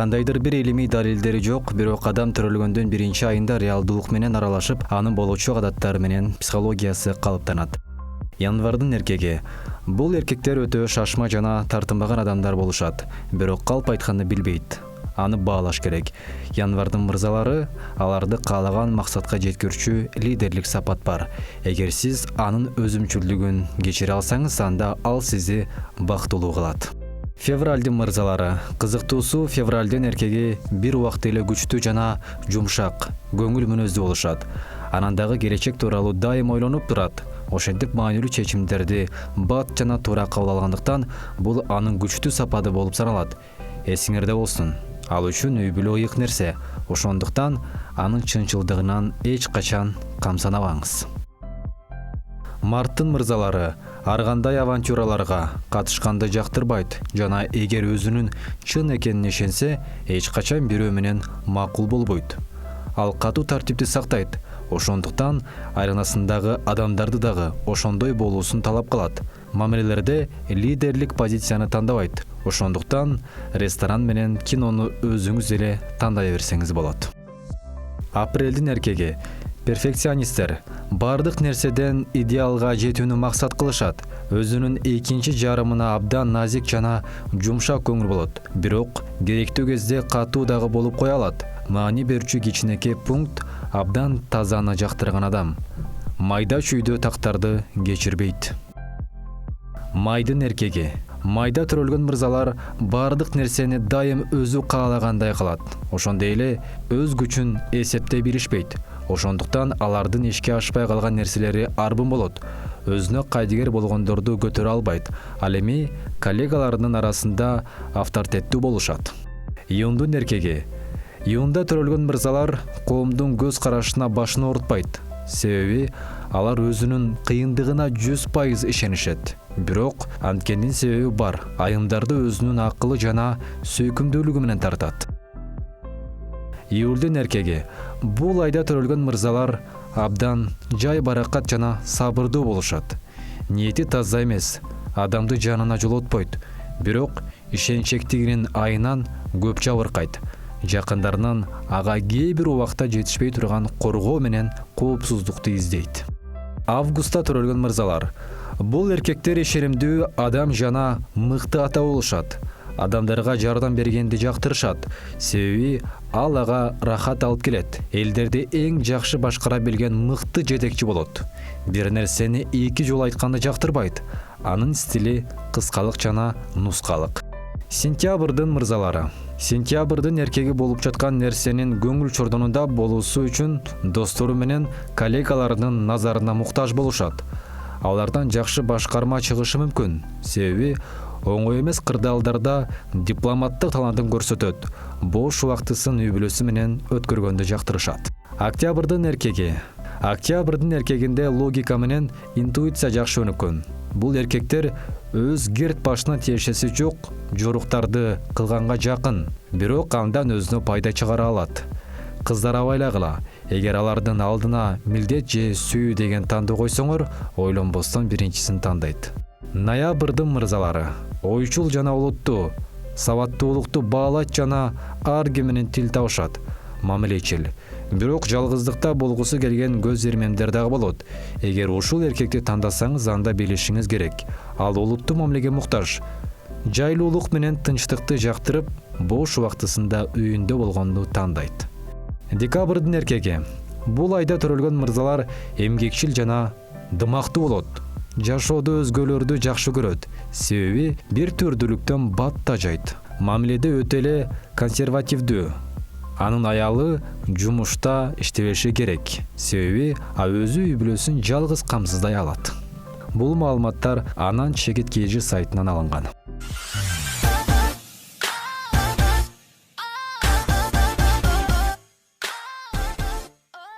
Кандайдыр бир илимий далилдери жок, бирок адам төрөлгөндөн биринчи айында реалдуулук менен аралашып, анын болочу адаттары менен психологиясы калыптанат. Январдын эркеги. Бул эркектер өтө шашма жана тартынбаган адамдар болушат, бирок калп айтканды билбейт. Аны баалаш керек. Январдын мырзалары аларды каалаган максатка жеткирүүчү лидерлик сапат бар. Эгер сиз анын өзүмчүлдүгүн кечире алсаңыз, анда ал сизди бактылуу кылат. Февралдын мырзалары. Кызыктуусу, февралдын эркеги бир убакта эле күчтүү жана жумшак, көңүл мүнөздүү болушат. Анан дагы келечек тууралуу дайым ойлонуп турат. Ошентип маанилүү чечимдерди бат жана туура кабыл алгандыктан бул анын күчтүү сапаты болуп саналат. Эсиңерде болсун, ал үчүн үй бүлө ыйык нерсе. Ошондуктан анын чынчылдыгынан эч качан камсанабаңыз. Марттын мырзалары ар кандай авантюраларга катышканды жактырбайт жана эгер өзүнүн чын экенине ишенсе, эч качан бирөө менен макул болбойт. Ал катуу тартипти сактайт. Ошондуктан айланасындагы адамдарды дагы ошондой болуусун талап кылат. Мамилелерде лидерлик позицияны тандабайт. Ошондуктан ресторан менен кинону өзүңүз эле тандай берсеңиз болот. Апрелдин эркеги. Перфекционисттер бардык нерседен идеалга жетүүнү максат кылышат. Өзүнүн экинчи жарымына абдан назик жана жумшак көңүл болот. Бирок керектүү кезде катуу дагы болуп кое алат. Маани берүүчү кичинекей пункт абдан тазаны жактырган адам. Майда чүйдө тактарды кечирбейт. Майдын эркеги. Майда төрөлгөн мырзалар бардык нерсени дайым өзү каалагандай кылат. Ошондой эле өз күчүн эсептей билишпейт. Ошондуктан алардын ишке ашпай калган нерселери арбын болот. Өзүнө кайдыгер болгондорду көтөрө албайт. Ал эми коллегаларынын арасында авторитеттүү болушат. Июндун эркеги. Июнда төрөлгөн мырзалар коомдун көз карашына башын оорутпайт. Себеби алар өзүнүн кыйындыгына 100% ишенишет. Бирок анткендин себеби бар. Айымдарды өзүнүн акылы жана сүйкүмдүүлүгү менен тартат. Июлдун эркеги. Бул айда төрөлгөн мырзалар абдан жай баракат жана сабырдуу болушат. Ниети таза эмес, адамды жанына жолотпойт. Бирок ишенчектигинин айынан көп жабыркайт. Жакындарынан ага кээ бир убакта жетишпей турган коргоо менен коопсуздукту издейт. Августта төрөлгөн мырзалар. Бул эркектер ишенимдүү адам жана мыкты ата болушат. Адамдарга жардам бергенди жактырышат. Себеби ал ага рахат алып келет. Элдерди эң жакшы башкара билген мыкты жетекчи болот. Бир нерсени эки жолу айтканды жактырбайт. Анын стили кыскалык жана нускалык. Сентябрдын мырзалары. Сентябрдын эркеги болуп жаткан нерсенин көңүл чордонунда болуусу үчүн достору менен коллегаларынын назарына муктаж болушат. Алардан жакшы башкарма чыгышы мүмкүн. Себеби оңой эмес кырдаалдарда дипломаттык талантын көрсөтөт. Бош убактысын үй бүлөсү менен өткөргөндү жактырышат. Октябрдын эркеги. Октябрдын эркегинде логика менен интуиция жакшы өнүккөн. Бул эркектер өз герт башына тиешеси жок жоруктарды кылганга жакын, бирок андан өзүнө пайда чыгара алат. Кыздар абайлагыла, эгер алардын алдына милдет же сүйүү деген тандоо койсоңор, ойлонбостон биринчисин тандайт. Ноябрдын мырзалары. Ойчул жана олуттуу, сабаттуулукту баалайт жана ар ким менен тил табышат. Мамилечил. Бирок жалгыздыкта болгусу келген көз ирмемдер дагы болот. Эгер ушул эркекти тандасаңыз, анда билишиңиз керек. Ал олуттуу мамилеге муктаж. Жайлуулук менен тынчтыкты жактырып, бош убактысында үйүндө болгонду тандайт. Декабрдын эркеги. Бул айда төрөлгөн мырзалар эмгекчил жана дымактуу болот. Жашоодо өзгөлөрдү жакшы көрөт. Себеби бир түрдүүлүктөн бат тажайт. Мамиледе өтө эле консервативдүү. Анын аялы жумушта иштебеши керек. Себеби ал өзү үй бүлөсүн жалгыз камсыздай алат. Бул маалыматтар Анан Чекит KG сайтынан алынган.